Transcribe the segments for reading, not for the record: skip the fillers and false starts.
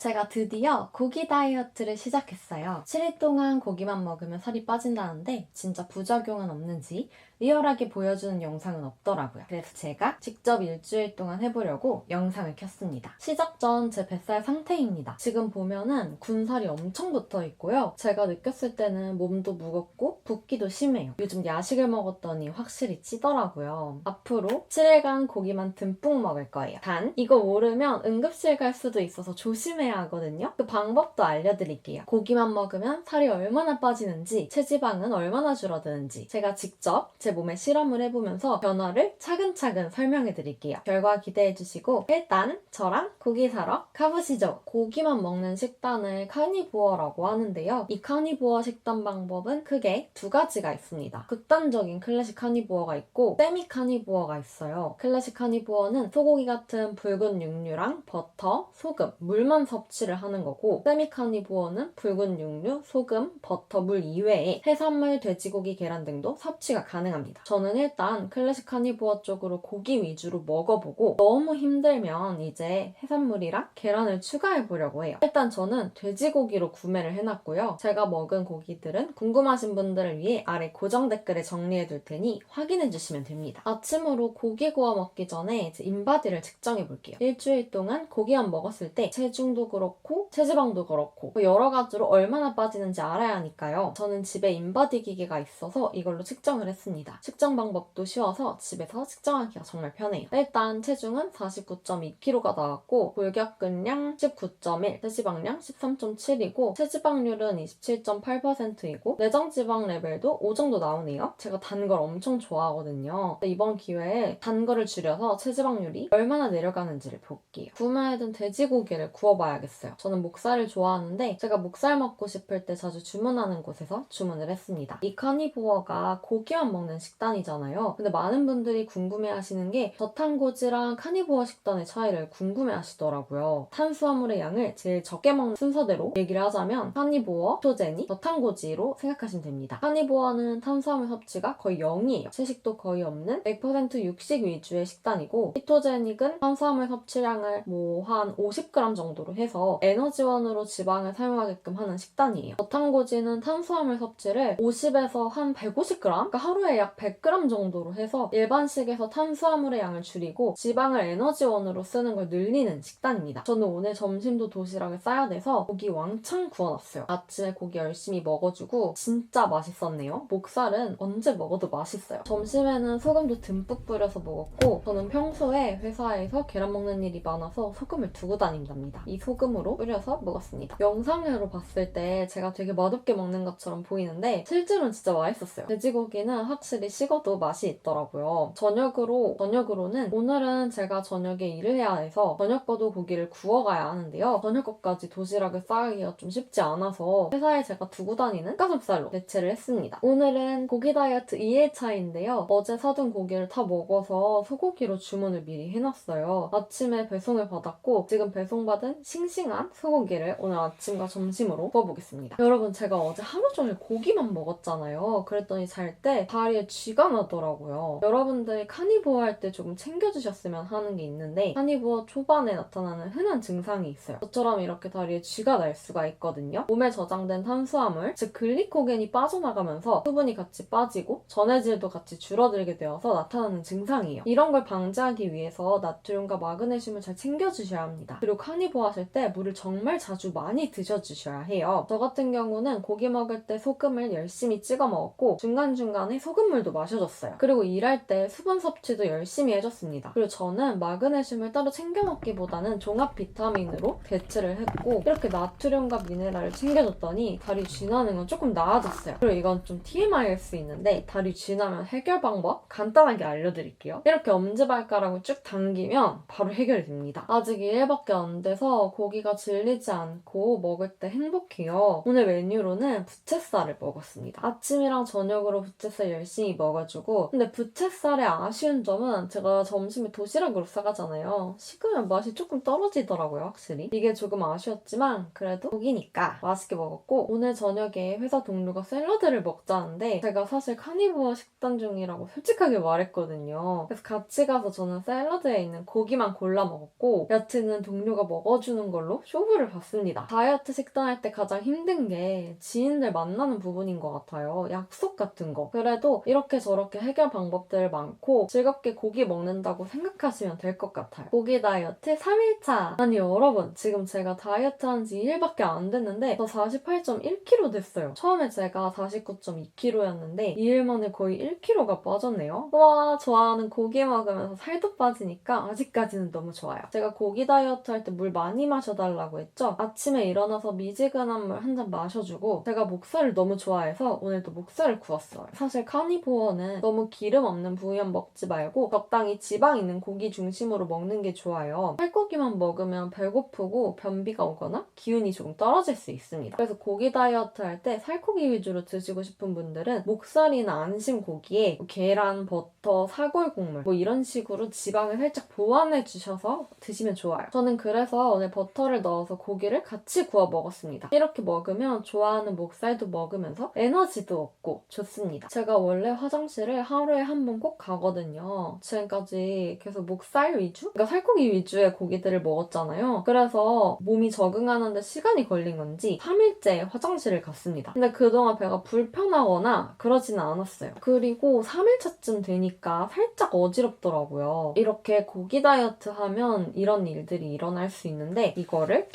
제가 드디어 고기 다이어트를 시작했어요. 7일 동안 고기만 먹으면 살이 빠진다는데 진짜 부작용은 없는지 리얼하게 보여주는 영상은 없더라고요. 그래서 제가 직접 일주일 동안 해보려고 영상을 켰습니다. 시작 전 제 뱃살 상태입니다. 지금 보면은 군살이 엄청 붙어 있고요. 제가 느꼈을 때는 몸도 무겁고 붓기도 심해요. 요즘 야식을 먹었더니 확실히 찌더라고요. 앞으로 7일간 고기만 듬뿍 먹을 거예요. 단 이거 모르면 응급실 갈 수도 있어서 조심해야 하거든요. 그 방법도 알려드릴게요. 고기만 먹으면 살이 얼마나 빠지는지, 체지방은 얼마나 줄어드는지 제가 직접 제 몸에 실험을 해보면서 변화를 차근차근 설명해드릴게요. 결과 기대해주시고 일단 저랑 고기 사러 가보시죠. 고기만 먹는 식단을 카니부어라고 하는데요. 이 카니부어 식단 방법은 크게 두 가지가 있습니다. 극단적인 클래식 카니부어가 있고 세미 카니부어가 있어요. 클래식 카니부어는 소고기 같은 붉은 육류랑 버터, 소금, 물만 섭취를 하는 거고 세미 카니부어는 붉은 육류, 소금, 버터, 물 이외에 해산물, 돼지고기, 계란 등도 섭취가 가능합니다. 저는 일단 클래식 카니부어 쪽으로 고기 위주로 먹어보고 너무 힘들면 이제 해산물이랑 계란을 추가해보려고 해요. 일단 저는 돼지고기로 구매를 해놨고요. 제가 먹은 고기들은 궁금하신 분들을 위해 아래 고정 댓글에 정리해둘 테니 확인해주시면 됩니다. 아침으로 고기 구워 먹기 전에 제 인바디를 측정해볼게요. 일주일 동안 고기만 먹었을 때 체중도 그렇고 체지방도 그렇고 여러 가지로 얼마나 빠지는지 알아야 하니까요. 저는 집에 인바디 기계가 있어서 이걸로 측정을 했습니다. 측정 방법도 쉬워서 집에서 측정하기가 정말 편해요. 일단 체중은 49.2kg가 나왔고 골격근량 19.1, 체지방량 13.7이고 체지방률은 27.8%이고 내장지방 레벨도 5 정도 나오네요. 제가 단 걸 엄청 좋아하거든요. 이번 기회에 단 거를 줄여서 체지방률이 얼마나 내려가는지를 볼게요. 구매해둔 돼지고기를 구워봐야겠어요. 저는 목살을 좋아하는데 제가 목살 먹고 싶을 때 자주 주문하는 곳에서 주문을 했습니다. 이 카니부어가 고기만 먹는 식단이잖아요. 근데 많은 분들이 궁금해하시는 게 저탄고지랑 카니부어 식단의 차이를 궁금해하시더라고요. 탄수화물의 양을 제일 적게 먹는 순서대로 얘기를 하자면 카니부어, 키토제닉, 저탄고지로 생각하시면 됩니다. 카니부어는 탄수화물 섭취가 거의 0이에요. 채식도 거의 없는 100% 육식 위주의 식단이고 키토제닉은 탄수화물 섭취량을 한 50g 정도로 해서 에너지원으로 지방을 사용하게끔 하는 식단이에요. 저탄고지는 탄수화물 섭취를 50에서 한 150g? 그러니까 하루에 약 100g 정도로 해서 일반식에서 탄수화물의 양을 줄이고 지방을 에너지원으로 쓰는 걸 늘리는 식단입니다. 저는 오늘 점심도 도시락을 싸야 돼서 고기 왕창 구워놨어요. 아침에 고기 열심히 먹어주고 진짜 맛있었네요. 목살은 언제 먹어도 맛있어요. 점심에는 소금도 듬뿍 뿌려서 먹었고 저는 평소에 회사에서 계란 먹는 일이 많아서 소금을 두고 다닌답니다. 이 소금으로 뿌려서 먹었습니다. 영상으로 봤을 때 제가 되게 맛없게 먹는 것처럼 보이는데 실제로는 진짜 맛있었어요. 돼지고기는 확실히 식어도 맛이 있더라고요. 저녁으로는 오늘은 제가 저녁에 일을 해야 해서 저녁 거도 고기를 구워가야 하는데요. 저녁 거까지 도시락을 싸기가 좀 쉽지 않아서 회사에 제가 두고 다니는 닭가슴살로 대체를 했습니다. 오늘은 고기 다이어트 2일차인데요. 어제 사둔 고기를 다 먹어서 소고기로 주문을 미리 해놨어요. 아침에 배송을 받았고 지금 배송받은 싱싱한 소고기를 오늘 아침과 점심으로 구워보겠습니다. 여러분 제가 어제 하루 종일 고기만 먹었잖아요. 그랬더니 잘 때 다리에 쥐가 나더라고요. 여러분들이 카니부어 할 때 조금 챙겨주셨으면 하는 게 있는데 카니부어 초반에 나타나는 흔한 증상이 있어요. 저처럼 이렇게 다리에 쥐가 날 수가 있거든요. 몸에 저장된 탄수화물, 즉 글리코겐이 빠져나가면서 수분이 같이 빠지고 전해질도 같이 줄어들게 되어서 나타나는 증상이에요. 이런 걸 방지하기 위해서 나트륨과 마그네슘을 잘 챙겨주셔야 합니다. 그리고 카니부어 하실 때 물을 정말 자주 많이 드셔주셔야 해요. 저 같은 경우는 고기 먹을 때 소금을 열심히 찍어 먹었고 중간중간에 소금물도 마셔줬어요. 그리고 일할 때 수분 섭취도 열심히 해줬습니다. 그리고 저는 마그네슘을 따로 챙겨 먹기보다는 종합 비타민으로 대체를 했고 이렇게 나트륨과 미네랄을 챙겨줬더니 다리 쥐나는 건 조금 나아졌어요. 그리고 이건 좀 TMI일 수 있는데 다리 쥐나면 해결 방법 간단하게 알려드릴게요. 이렇게 엄지발가락을 쭉 당기면 바로 해결이 됩니다. 아직 2일밖에 안 돼서 고기가 질리지 않고 먹을 때 행복해요. 오늘 메뉴로는 부채살을 먹었습니다. 아침이랑 저녁으로 부채살 열심히 열심히 먹어주고, 근데 부채살의 아쉬운 점은 제가 점심에 도시락으로 싸가잖아요. 식으면 맛이 조금 떨어지더라고요, 확실히. 이게 조금 아쉬웠지만 그래도 고기니까 맛있게 먹었고, 오늘 저녁에 회사 동료가 샐러드를 먹자는데 제가 사실 카니부어 식단 중이라고 솔직하게 말했거든요. 그래서 같이 가서 저는 샐러드에 있는 고기만 골라 먹었고, 여튼은 동료가 먹어주는 걸로 쇼부를 봤습니다. 다이어트 식단할 때 가장 힘든 게 지인들 만나는 부분인 것 같아요. 약속 같은 거. 그래도 이렇게 저렇게 해결 방법들 많고 즐겁게 고기 먹는다고 생각하시면 될 것 같아요. 고기 다이어트 3일차. 아니 여러분, 지금 제가 다이어트 한 지 2일밖에 안 됐는데 저 48.1kg 됐어요. 처음에 제가 49.2kg였는데 2일 만에 거의 1kg가 빠졌네요. 와, 좋아하는 고기 먹으면서 살도 빠지니까 아직까지는 너무 좋아요. 제가 고기 다이어트 할 때 물 많이 마셔달라고 했죠? 아침에 일어나서 미지근한 물 한 잔 마셔주고, 제가 목살을 너무 좋아해서 오늘도 목살을 구웠어요. 사실 카니보어는 너무 기름 없는 부위만 먹지 말고 적당히 지방 있는 고기 중심으로 먹는 게 좋아요. 살코기만 먹으면 배고프고 변비가 오거나 기운이 조금 떨어질 수 있습니다. 그래서 고기 다이어트 할 때 살코기 위주로 드시고 싶은 분들은 목살이나 안심 고기에 계란, 버터, 사골 국물 뭐 이런 식으로 지방을 살짝 보완해 주셔서 드시면 좋아요. 저는 그래서 오늘 버터를 넣어서 고기를 같이 구워 먹었습니다. 이렇게 먹으면 좋아하는 목살도 먹으면서 에너지도 얻고 좋습니다. 제가 원래 화장실을 하루에 한 번 꼭 가거든요. 지금까지 계속 목살 위주? 그러니까 살코기 위주의 고기들을 먹었잖아요. 그래서 몸이 적응하는데 시간이 걸린 건지 3일째 화장실을 갔습니다. 근데 그동안 배가 불편하거나 그러지는 않았어요. 그리고 3일차쯤 되니까 살짝 어지럽더라고요. 이렇게 고기 다이어트 하면 이런 일들이 일어날 수 있는데 이거를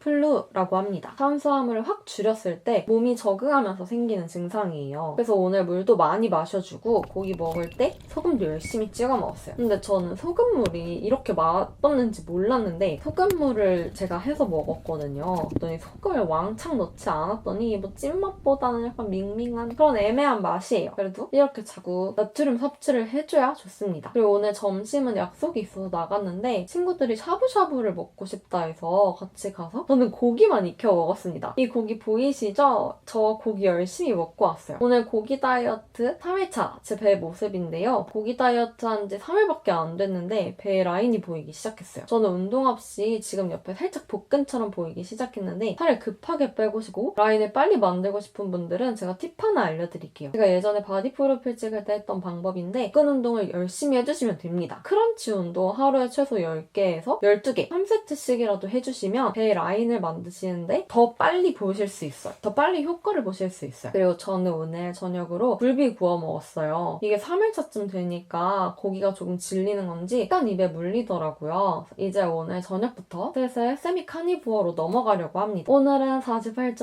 키토플루라고 합니다. 탄수화물을 확 줄였을 때 몸이 적응하면서 생기는 증상이에요. 그래서 오늘 물도 많이 마셔주고 고기 먹을 때 소금도 열심히 찍어 먹었어요. 근데 저는 소금물이 이렇게 맛없는지 몰랐는데 소금물을 제가 해서 먹었거든요. 그랬더니 소금을 왕창 넣지 않았더니 뭐 찐맛보다는 약간 밍밍한 그런 애매한 맛이에요. 그래도 이렇게 자꾸 나트륨 섭취를 해줘야 좋습니다. 그리고 오늘 점심은 약속이 있어서 나갔는데 친구들이 샤브샤브를 먹고 싶다 해서 같이 가서 저는 고기만 익혀 먹었습니다. 이 고기 보이시죠? 저 고기 열심히 먹고 왔어요. 오늘 고기 다이어트 3일차 제 배 모습인데요. 고기 다이어트 한 지 3일밖에 안 됐는데 배에 라인이 보이기 시작했어요. 저는 운동 없이 지금 옆에 살짝 복근처럼 보이기 시작했는데 살을 급하게 빼고 싶고 라인을 빨리 만들고 싶은 분들은 제가 팁 하나 알려드릴게요. 제가 예전에 바디 프로필 찍을 때 했던 방법인데 복근 운동을 열심히 해주시면 됩니다. 크런치 운동 하루에 최소 10개에서 12개 3세트씩이라도 해주시면 배 라인을 만드시는데 더 빨리 보실 수 있어요. 더 빨리 효과를 보실 수 있어요. 그리고 저는 오늘 저녁으로 굴비 구워 먹었어요. 이게 3일차쯤 되니까 고기가 조금 질리는 건지 약간 입에 물리더라고요. 이제 오늘 저녁부터 슬슬 세미 카니부어로 넘어가려고 합니다. 오늘은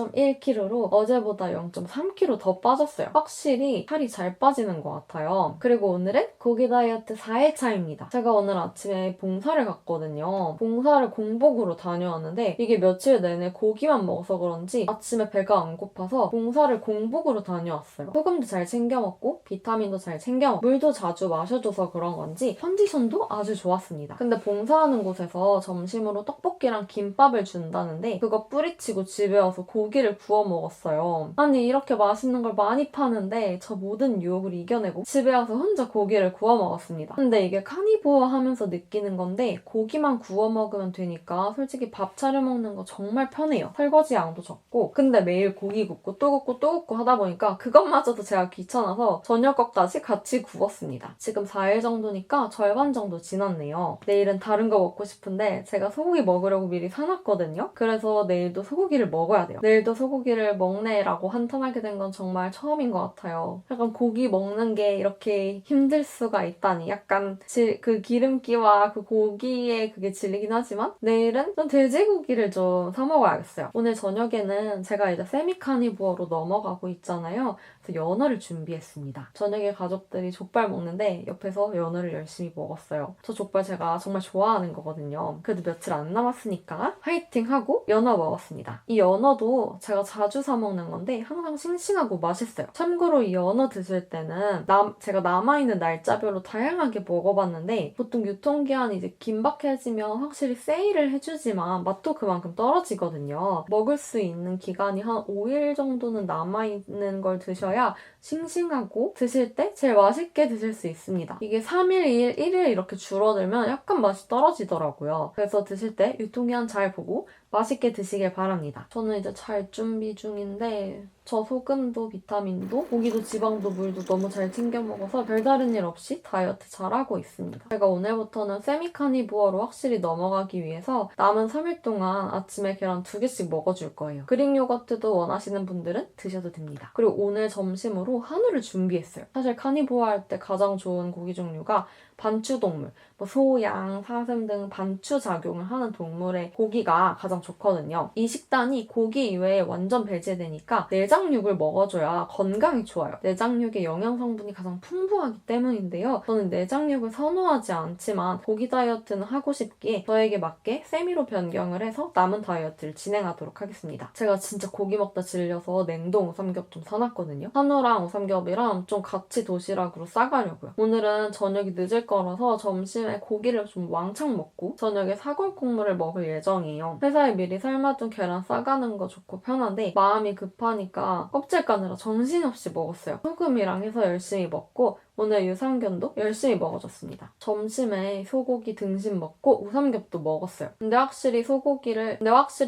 48.1kg로 어제보다 0.3kg 더 빠졌어요. 확실히 살이 잘 빠지는 것 같아요. 그리고 오늘은 고기 다이어트 4일차입니다. 제가 오늘 아침에 봉사를 갔거든요. 봉사를 공복으로 다녀왔는데 이게 며칠 내내 고기만 먹어서 그런지 아침에 배가 안 고파서 봉사를 공복으로 다녀왔어요. 소금도 잘 챙겨 먹고 비타민도 잘 챙겨 먹고 물도 자주 마셔줘서 그런 건지 컨디션도 아주 좋았습니다. 근데 봉사하는 곳에서 점심으로 떡볶이랑 김밥을 준다는데 그거 뿌리치고 집에 와서 고기를 구워 먹었어요. 아니 이렇게 맛있는 걸 많이 파는데 저 모든 유혹을 이겨내고 집에 와서 혼자 고기를 구워 먹었습니다. 근데 이게 카니보어 하면서 느끼는 건데 고기만 구워 먹으면 되니까 솔직히 밥 차려 먹는 거 정말 편해요. 설거지 양도 적고. 근데 매일 고기 굽고 또 굽고 또 굽고 하다 보니까 그것마저도 제가 귀찮아서 저녁 것까지 같이 구웠습니다. 지금 4일 정도니까 절반 정도 지났네요. 내일은 다른 거 먹고 싶은데 제가 소고기 먹으려고 미리 사놨거든요. 그래서 내일도 소고기를 먹어야 돼요. 내일도 소고기를 먹네라고 한탄하게 된 건 정말 처음인 것 같아요. 약간 고기 먹는 게 이렇게 힘들 수가 있다니. 약간 그 기름기와 그 고기에 그게 질리긴 하지만 내일은 좀 돼지고기를 좀 사 먹어야겠어요. 오늘 저녁에는 제가 이제 세미카니부어로 넘어가고 있잖아요. 그래서 연어를 준비했습니다. 저녁에 가족들이 족발 먹는데 옆에서 연어를 열심히 먹었어요. 저 족발 제가 정말 좋아하는 거거든요. 그래도 며칠 안 남았으니까 화이팅 하고 연어 먹었습니다. 이 연어도 제가 자주 사 먹는 건데 항상 싱싱하고 맛있어요. 참고로 이 연어 드실 때는 제가 남아있는 남아있는 날짜별로 다양하게 먹어봤는데 보통 유통기한이 이제 긴박해지면 확실히 세일을 해주지만 맛도 그만큼 떨어지거든요. 먹을 수 있는 기간이 한 5일 정도는 남아있는 걸 드셔야 싱싱하고 드실 때 제일 맛있게 드실 수 있습니다. 이게 3일, 2일, 1일 이렇게 줄어들면 약간 맛이 떨어지더라고요. 그래서 드실 때 유통기한 잘 보고 맛있게 드시길 바랍니다. 저는 이제 잘 준비 중인데 저 소금도 비타민도 고기도 지방도 물도 너무 잘 챙겨 먹어서 별다른 일 없이 다이어트 잘하고 있습니다. 제가 오늘부터는 세미카니부어로 확실히 넘어가기 위해서 남은 3일 동안 아침에 계란 2개씩 먹어줄 거예요. 그릭 요거트도 원하시는 분들은 드셔도 됩니다. 그리고 오늘 점심으로 한우를 준비했어요. 사실 카니부어 할 때 가장 좋은 고기 종류가 반추동물, 소, 양, 사슴 등 반추 작용을 하는 동물의 고기가 가장 좋거든요. 이 식단이 고기 이외에 완전 배제되니까 내장육을 먹어줘야 건강에 좋아요. 내장육의 영양 성분이 가장 풍부하기 때문인데요. 저는 내장육을 선호하지 않지만 고기 다이어트는 하고 싶기에 저에게 맞게 세미로 변경을 해서 남은 다이어트를 진행하도록 하겠습니다. 제가 진짜 고기 먹다 질려서 냉동 우삼겹 좀 사놨거든요. 한우랑 우삼겹이랑 좀 같이 도시락으로 싸가려고요. 오늘은 저녁이 늦을 거라서 점심에 고기를 좀 왕창 먹고 저녁에 사골 국물을 먹을 예정이에요. 회사에 미리 삶아둔 계란 싸가는 거 좋고 편한데 마음이 급하니까 껍질 까느라 정신없이 먹었어요. 소금이랑 해서 열심히 먹고 오늘 유산균도 열심히 먹어줬습니다. 점심에 소고기 등심 먹고 우삼겹도 먹었어요. 근데 확실히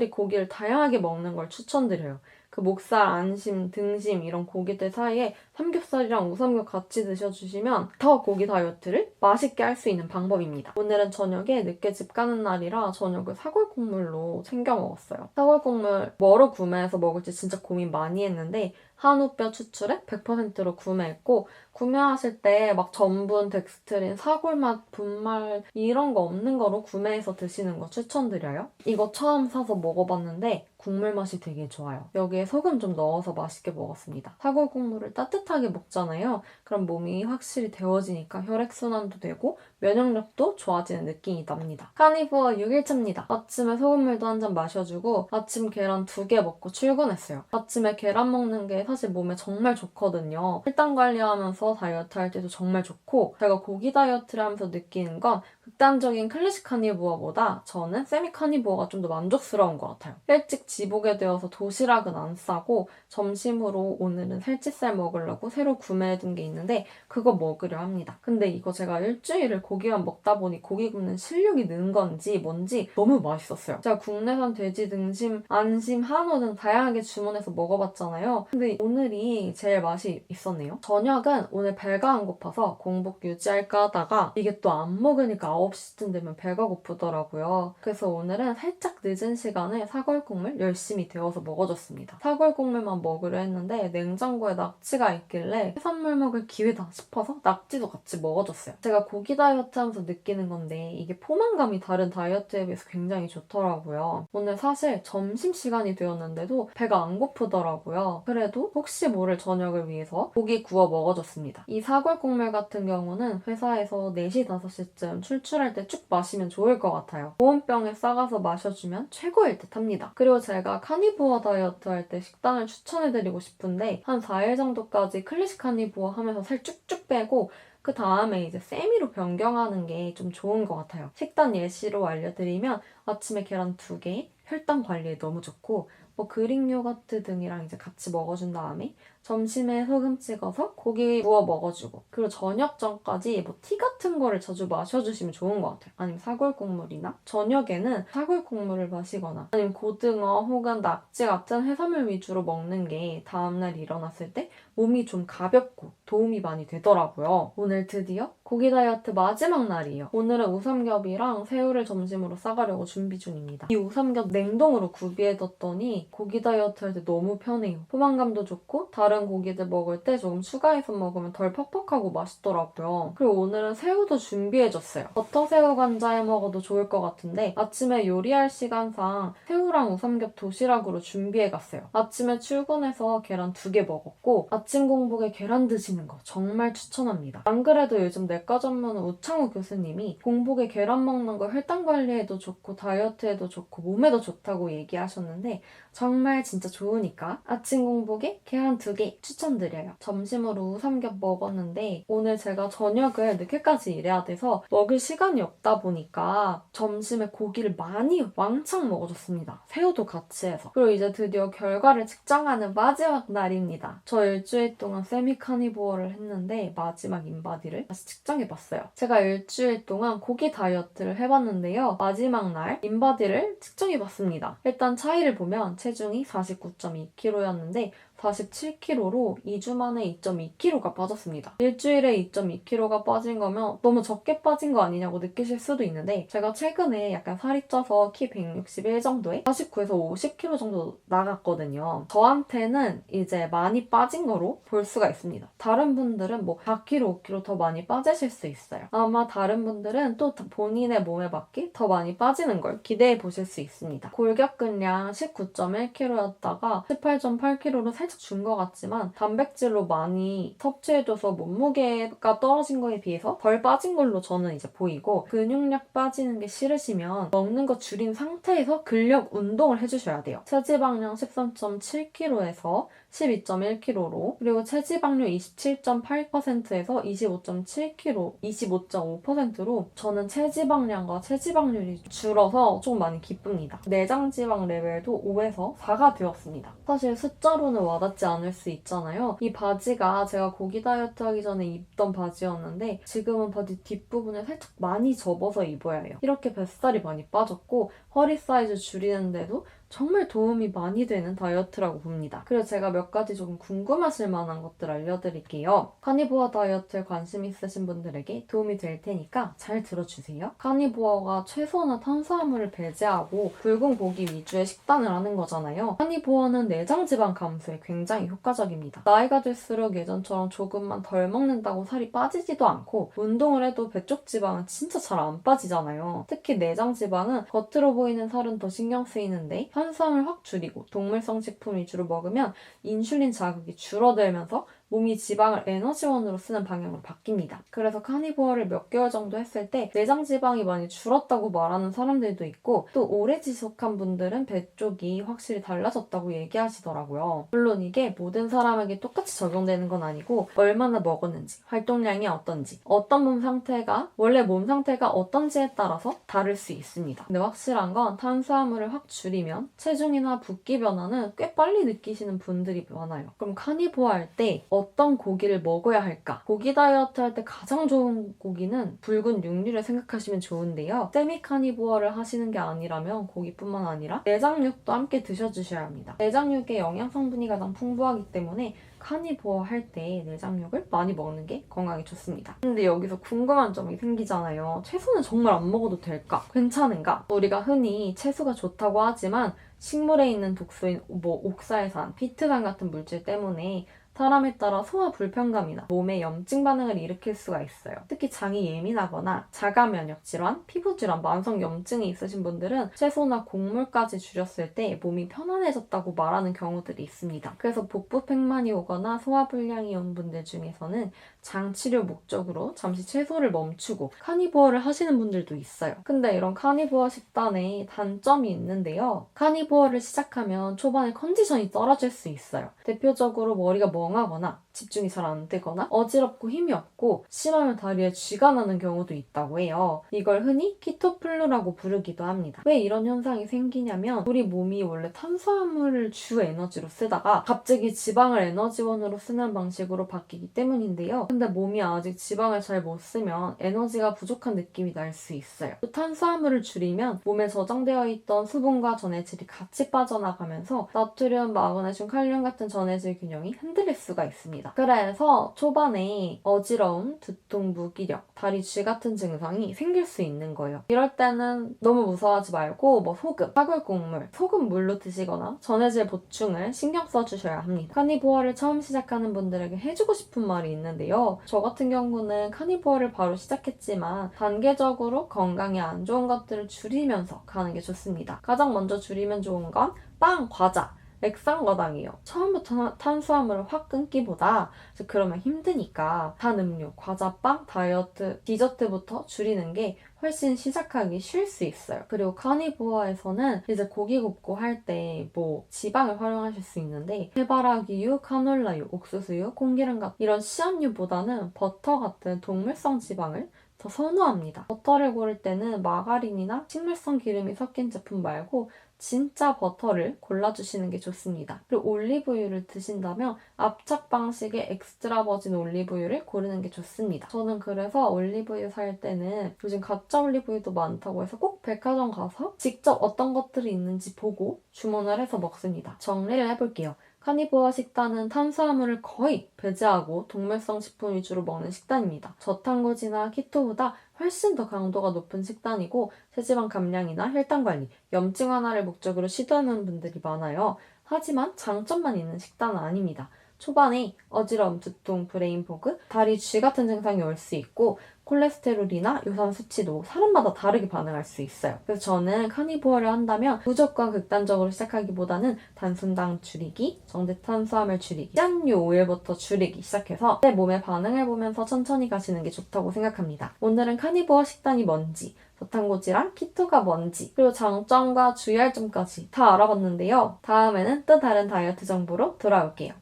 고기를 다양하게 먹는 걸 추천드려요. 그 목살, 안심, 등심 이런 고기들 사이에 삼겹살이랑 우삼겹 같이 드셔주시면 더 고기 다이어트를 맛있게 할 수 있는 방법입니다. 오늘은 저녁에 늦게 집 가는 날이라 저녁을 사골 국물로 챙겨 먹었어요. 사골 국물 뭐로 구매해서 먹을지 진짜 고민 많이 했는데 한우뼈 추출액 100%로 구매했고 구매하실 때 막 전분, 덱스트린, 사골맛, 분말 이런 거 없는 거로 구매해서 드시는 거 추천드려요. 이거 처음 사서 먹어봤는데 국물 맛이 되게 좋아요. 여기에 소금 좀 넣어서 맛있게 먹었습니다. 사골 국물을 따뜻하게 먹잖아요. 그럼 몸이 확실히 데워지니까 혈액순환도 되고 면역력도 좋아지는 느낌이 납니다. 카니부어 6일차입니다. 아침에 소금물도 한 잔 마셔주고 아침 계란 2개 먹고 출근했어요. 아침에 계란 먹는 게 사실 몸에 정말 좋거든요. 혈당 관리하면서 다이어트 할 때도 정말 좋고 제가 고기 다이어트를 하면서 느끼는 건 극단적인 클래식 카니부어보다 저는 세미 카니부어가 좀 더 만족스러운 것 같아요. 일찍 집 오게 되어서 도시락은 안 싸고 점심으로 오늘은 살치살 먹으려고 새로 구매해둔 게 있는데 그거 먹으려 합니다. 근데 이거 제가 일주일을 고기만 먹다 보니 고기 굽는 실력이 는 건지 뭔지 너무 맛있었어요. 제가 국내산 돼지 등심, 안심, 한우 등 다양하게 주문해서 먹어봤잖아요. 근데 오늘이 제일 맛이 있었네요. 저녁은 오늘 배가 안 고파서 공복 유지할까 하다가 이게 또 안 먹으니까 9시쯤 되면 배가 고프더라고요. 그래서 오늘은 살짝 늦은 시간에 사골국물 열심히 데워서 먹어줬습니다. 사골국물만 먹으려 했는데 냉장고에 낙지가 있길래 해산물 먹을 기회다 싶어서 낙지도 같이 먹어줬어요. 제가 고기 다이어트 하면서 느끼는 건데 이게 포만감이 다른 다이어트에 비해서 굉장히 좋더라고요. 오늘 사실 점심시간이 되었는데도 배가 안 고프더라고요. 그래도 혹시 모를 저녁을 위해서 고기 구워 먹어줬습니다. 이 사골국물 같은 경우는 회사에서 4시, 5시쯤 출출할 때 쭉 마시면 좋을 것 같아요. 보온병에 싸가서 마셔주면 최고일 듯 합니다. 그리고 제가 카니부어 다이어트 할 때 식단을 추천해드리고 싶은데 한 4일 정도까지 클래식 카니부어 하면서 살 쭉쭉 빼고 그 다음에 이제 세미로 변경하는 게 좀 좋은 것 같아요. 식단 예시로 알려드리면 아침에 계란 2개, 혈당 관리에 너무 좋고 그릭 요거트 등이랑 이제 같이 먹어준 다음에 점심에 소금 찍어서 고기 구워 먹어주고 그리고 저녁 전까지 티 같은 거를 자주 마셔주시면 좋은 것 같아요. 아니면 사골 국물이나 저녁에는 사골 국물을 마시거나 아니면 고등어 혹은 낙지 같은 해산물 위주로 먹는 게 다음날 일어났을 때 몸이 좀 가볍고 도움이 많이 되더라고요. 오늘 드디어 고기 다이어트 마지막 날이에요. 오늘은 우삼겹이랑 새우를 점심으로 싸가려고 준비 중입니다. 이 우삼겹 냉동으로 구비해뒀더니 고기 다이어트 할 때 너무 편해요. 포만감도 좋고 다른 고기들 먹을 때 조금 추가해서 먹으면 덜 퍽퍽하고 맛있더라고요. 그리고 오늘은 새우도 준비해줬어요. 버터새우 관자해 먹어도 좋을 것 같은데 아침에 요리할 시간상 새우랑 우삼겹 도시락으로 준비해갔어요. 아침에 출근해서 계란 2개 먹었고 아침 공복에 계란 드시는 거 정말 추천합니다. 안 그래도 요즘 내과 전문 우창우 교수님이 공복에 계란 먹는 거 혈당 관리에도 좋고 다이어트에도 좋고 몸에도 좋고 좋다고 얘기하셨는데 정말 진짜 좋으니까 아침 공복에 계란 2개 추천드려요. 점심으로 우삼겹 먹었는데 오늘 제가 저녁을 늦게까지 일해야 돼서 먹을 시간이 없다 보니까 점심에 고기를 많이 왕창 먹어줬습니다. 새우도 같이 해서. 그리고 이제 드디어 결과를 측정하는 마지막 날입니다. 저 일주일 동안 세미 카니보어를 했는데 마지막 인바디를 다시 측정해봤어요. 제가 일주일 동안 고기 다이어트를 해봤는데요. 마지막 날 인바디를 측정해봤습니다. 일단 차이를 보면 체중이 49.2kg였는데 47kg로 2주 만에 2.2kg가 빠졌습니다. 일주일에 2.2kg가 빠진 거면 너무 적게 빠진 거 아니냐고 느끼실 수도 있는데 제가 최근에 약간 살이 쪄서 키 161 정도에 49에서 50kg 정도 나갔거든요. 저한테는 이제 많이 빠진 거로 볼 수가 있습니다. 다른 분들은 뭐 4kg, 5kg 더 많이 빠지실 수 있어요. 아마 다른 분들은 또 본인의 몸에 맞게 더 많이 빠지는 걸 기대해 보실 수 있습니다. 골격근량 19.1kg였다가 18.8kg로 살짝 준 것 같지만 단백질로 많이 섭취해줘서 몸무게가 떨어진 거에 비해서 덜 빠진 걸로 저는 이제 보이고 근육량 빠지는 게 싫으시면 먹는 거 줄인 상태에서 근력 운동을 해주셔야 돼요. 체지방량 13.7kg에서 12.1kg로 그리고 체지방률 27.8%에서 25.7kg, 25.5%로 저는 체지방량과 체지방률이 줄어서 좀 많이 기쁩니다. 내장지방 레벨도 5에서 4가 되었습니다. 사실 숫자로는 와닿지 않을 수 있잖아요. 이 바지가 제가 고기 다이어트 하기 전에 입던 바지였는데 지금은 바지 뒷부분을 살짝 많이 접어서 입어야 해요. 이렇게 뱃살이 많이 빠졌고 허리 사이즈 줄이는데도 정말 도움이 많이 되는 다이어트라고 봅니다. 그래서 제가 몇 가지 조금 궁금하실 만한 것들 알려드릴게요. 카니보어 다이어트에 관심 있으신 분들에게 도움이 될 테니까 잘 들어주세요. 카니보어가 채소나 탄수화물을 배제하고 붉은 고기 위주의 식단을 하는 거잖아요. 카니보어는 내장지방 감소에 굉장히 효과적입니다. 나이가 들수록 예전처럼 조금만 덜 먹는다고 살이 빠지지도 않고 운동을 해도 배 쪽 지방은 진짜 잘 안 빠지잖아요. 특히 내장지방은 겉으로 보이는 살은 더 신경 쓰이는데 탄수화물 확 줄이고 동물성 식품 위주로 먹으면 인슐린 자극이 줄어들면서 몸이 지방을 에너지원으로 쓰는 방향으로 바뀝니다. 그래서 카니보어를 몇 개월 정도 했을 때 내장 지방이 많이 줄었다고 말하는 사람들도 있고 또 오래 지속한 분들은 배 쪽이 확실히 달라졌다고 얘기하시더라고요. 물론 이게 모든 사람에게 똑같이 적용되는 건 아니고 얼마나 먹었는지, 활동량이 어떤지, 어떤 몸 상태가 원래 몸 상태가 어떤지에 따라서 다를 수 있습니다. 근데 확실한 건 탄수화물을 확 줄이면 체중이나 붓기 변화는 꽤 빨리 느끼시는 분들이 많아요. 그럼 카니보어 할 때 어떤 고기를 먹어야 할까? 고기 다이어트 할 때 가장 좋은 고기는 붉은 육류를 생각하시면 좋은데요. 세미 카니보어를 하시는 게 아니라면 고기뿐만 아니라 내장육도 함께 드셔주셔야 합니다. 내장육의 영양 성분이 가장 풍부하기 때문에 카니보어 할 때 내장육을 많이 먹는 게 건강에 좋습니다. 근데 여기서 궁금한 점이 생기잖아요. 채소는 정말 안 먹어도 될까? 괜찮은가? 우리가 흔히 채소가 좋다고 하지만 식물에 있는 독소인 옥사에산, 피트산 같은 물질 때문에 사람에 따라 소화 불편감이나 몸에 염증 반응을 일으킬 수가 있어요. 특히 장이 예민하거나 자가 면역 질환, 피부 질환, 만성 염증이 있으신 분들은 채소나 곡물까지 줄였을 때 몸이 편안해졌다고 말하는 경우들이 있습니다. 그래서 복부팽만이 오거나 소화 불량이 온 분들 중에서는 장 치료 목적으로 잠시 채소를 멈추고 카니보어를 하시는 분들도 있어요. 근데 이런 카니보어 식단에 단점이 있는데요. 카니보어를 시작하면 초반에 컨디션이 떨어질 수 있어요. 대표적으로 머리가 멍하거나 집중이 잘 안 되거나 어지럽고 힘이 없고 심하면 다리에 쥐가 나는 경우도 있다고 해요. 이걸 흔히 키토플루라고 부르기도 합니다. 왜 이런 현상이 생기냐면 우리 몸이 원래 탄수화물을 주 에너지로 쓰다가 갑자기 지방을 에너지원으로 쓰는 방식으로 바뀌기 때문인데요. 근데 몸이 아직 지방을 잘 못 쓰면 에너지가 부족한 느낌이 날 수 있어요. 또 탄수화물을 줄이면 몸에 저장되어 있던 수분과 전해질이 같이 빠져나가면서 나트륨, 마그네슘, 칼륨 같은 전해질 균형이 흔들릴 수가 있습니다. 그래서 초반에 어지러움, 두통, 무기력, 다리 쥐 같은 증상이 생길 수 있는 거예요. 이럴 때는 너무 무서워하지 말고 소금, 사골국물, 소금 물로 드시거나 전해질 보충을 신경 써주셔야 합니다. 카니보어를 처음 시작하는 분들에게 해주고 싶은 말이 있는데요. 저 같은 경우는 카니보어를 바로 시작했지만 단계적으로 건강에 안 좋은 것들을 줄이면서 가는 게 좋습니다. 가장 먼저 줄이면 좋은 건 빵, 과자, 액상과당이에요. 처음부터 탄수화물을 확 끊기보다 그러면 힘드니까 단 음료, 과자빵, 다이어트, 디저트부터 줄이는 게 훨씬 시작하기 쉴 수 있어요. 그리고 카니보어에서는 이제 고기 굽고 할 때 뭐 지방을 활용하실 수 있는데 해바라기유, 카놀라유, 옥수수유, 콩기름 같은 이런 씨앗유보다는 버터 같은 동물성 지방을 더 선호합니다. 버터를 고를 때는 마가린이나 식물성 기름이 섞인 제품 말고 진짜 버터를 골라주시는 게 좋습니다. 그리고 올리브유를 드신다면 압착 방식의 엑스트라 버진 올리브유를 고르는 게 좋습니다. 저는 그래서 올리브유 살 때는 요즘 가짜 올리브유도 많다고 해서 꼭 백화점 가서 직접 어떤 것들이 있는지 보고 주문을 해서 먹습니다. 정리를 해볼게요. 카니보어 식단은 탄수화물을 거의 배제하고 동물성 식품 위주로 먹는 식단입니다. 저탄고지나 키토보다 훨씬 더 강도가 높은 식단이고 체지방 감량이나 혈당 관리, 염증 완화를 목적으로 시도하는 분들이 많아요. 하지만 장점만 있는 식단은 아닙니다. 초반에 어지러움, 두통, 브레인 포그, 다리 쥐 같은 증상이 올 수 있고 콜레스테롤이나 요산 수치도 사람마다 다르게 반응할 수 있어요. 그래서 저는 카니보어를 한다면 무조건 극단적으로 시작하기보다는 단순당 줄이기, 정제 탄수화물 줄이기, 씨앗유 오일부터 줄이기 시작해서 내 몸의 반응을 보면서 천천히 가시는 게 좋다고 생각합니다. 오늘은 카니보어 식단이 뭔지, 저탄고지랑 키토가 뭔지, 그리고 장점과 주의할 점까지 다 알아봤는데요. 다음에는 또 다른 다이어트 정보로 돌아올게요.